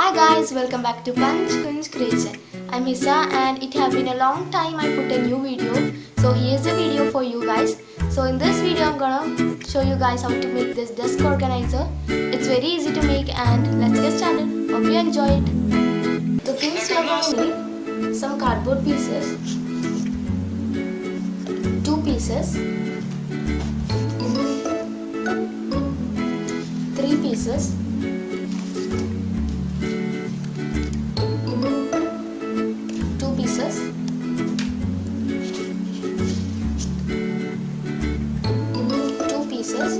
Hi guys, welcome back to Punch Kunj Creation. I'm Hissa and it have been a long time I put a new video. So here's a video for you guys. So in this video I'm gonna show you guys how to make this desk organizer. It's very easy to make and let's get started. Hope you enjoy it. The things we are gonna need: some cardboard pieces, 2 pieces, 3 pieces, 2 pieces, 2 pieces,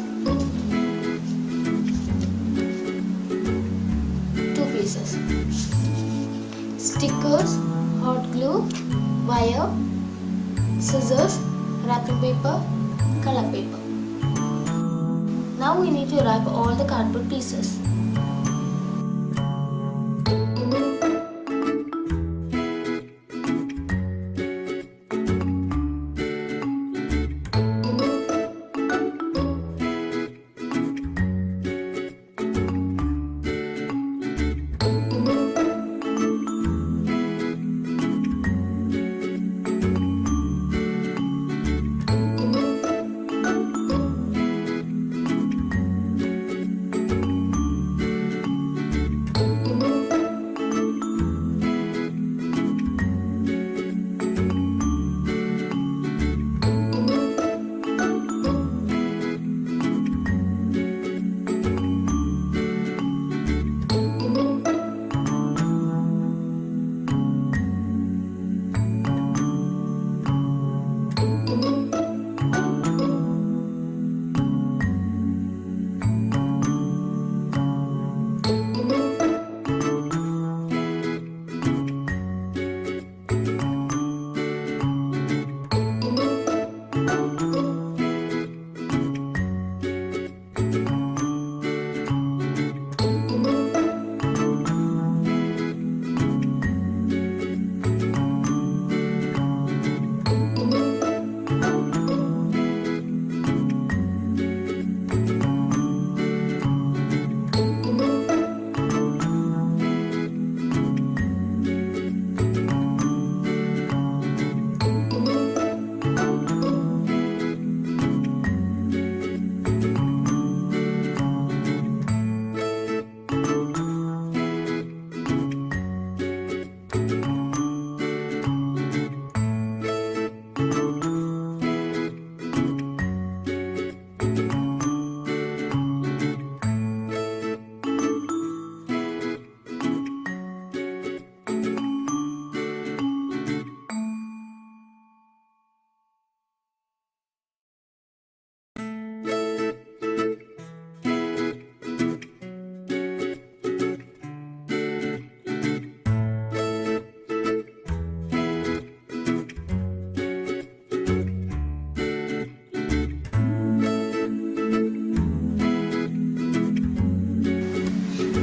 2 pieces, stickers, hot glue, wire, scissors, wrapping paper, color paper. Now we need to wrap all the cardboard pieces.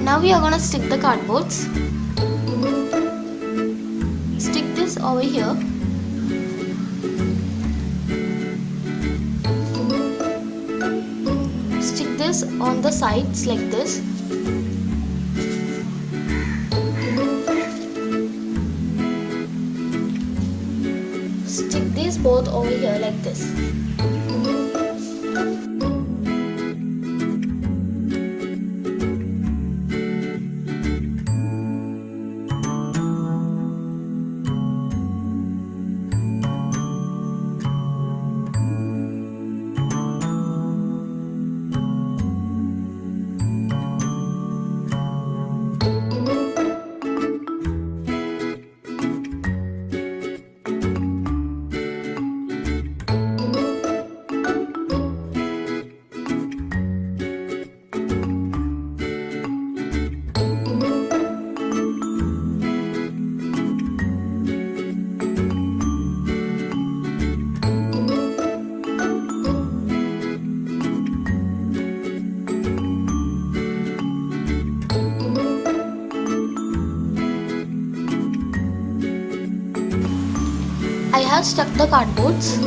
Now we are gonna stick the cardboards. Stick this over here. Stick this on the sides like this. Stick these both over here like this. I have stuck the cardboards.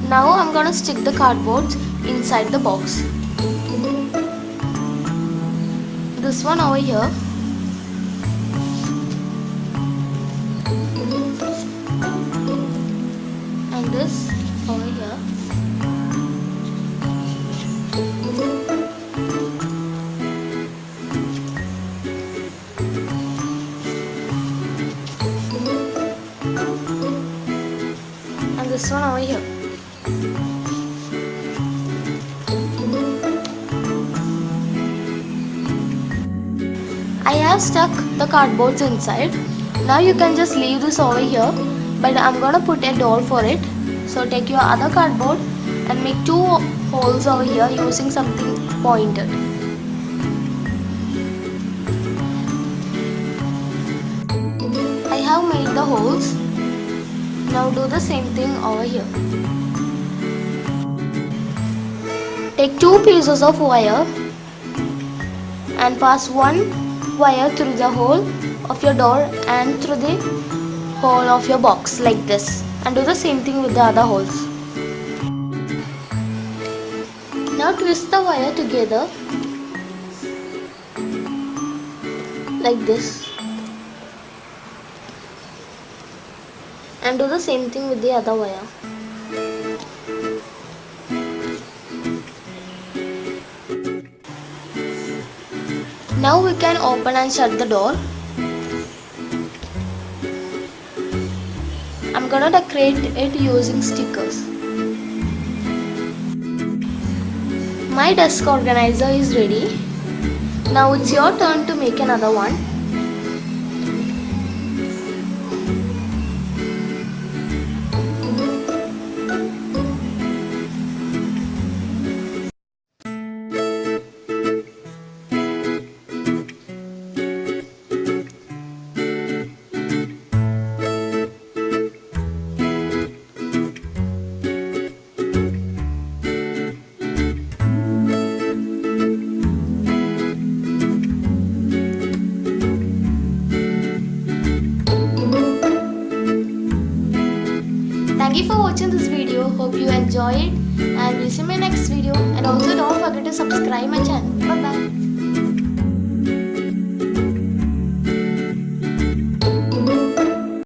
Now I'm gonna stick the cardboards inside the box. this one over here. And this over here. And this one over here. I have stuck the cardboards inside. Now you can just leave this over here, but I'm gonna put a door for it. So take your other cardboard and make 2 holes over here using something pointed. I have made the holes. Now do the same thing over here. Take 2 pieces of wire and pass one wire through the hole of your door and through the hole of your box like this, and do the same thing with the other holes. Now twist the wire together like this and do the same thing with the other wire. Now we can open and shut the door. I'm gonna decorate it using stickers. My desk organizer is ready. Now it's your turn to make another one. Thank you for watching this video. Hope you enjoy it, and we'll see you in my next video. And also don't forget to subscribe my channel. Bye bye.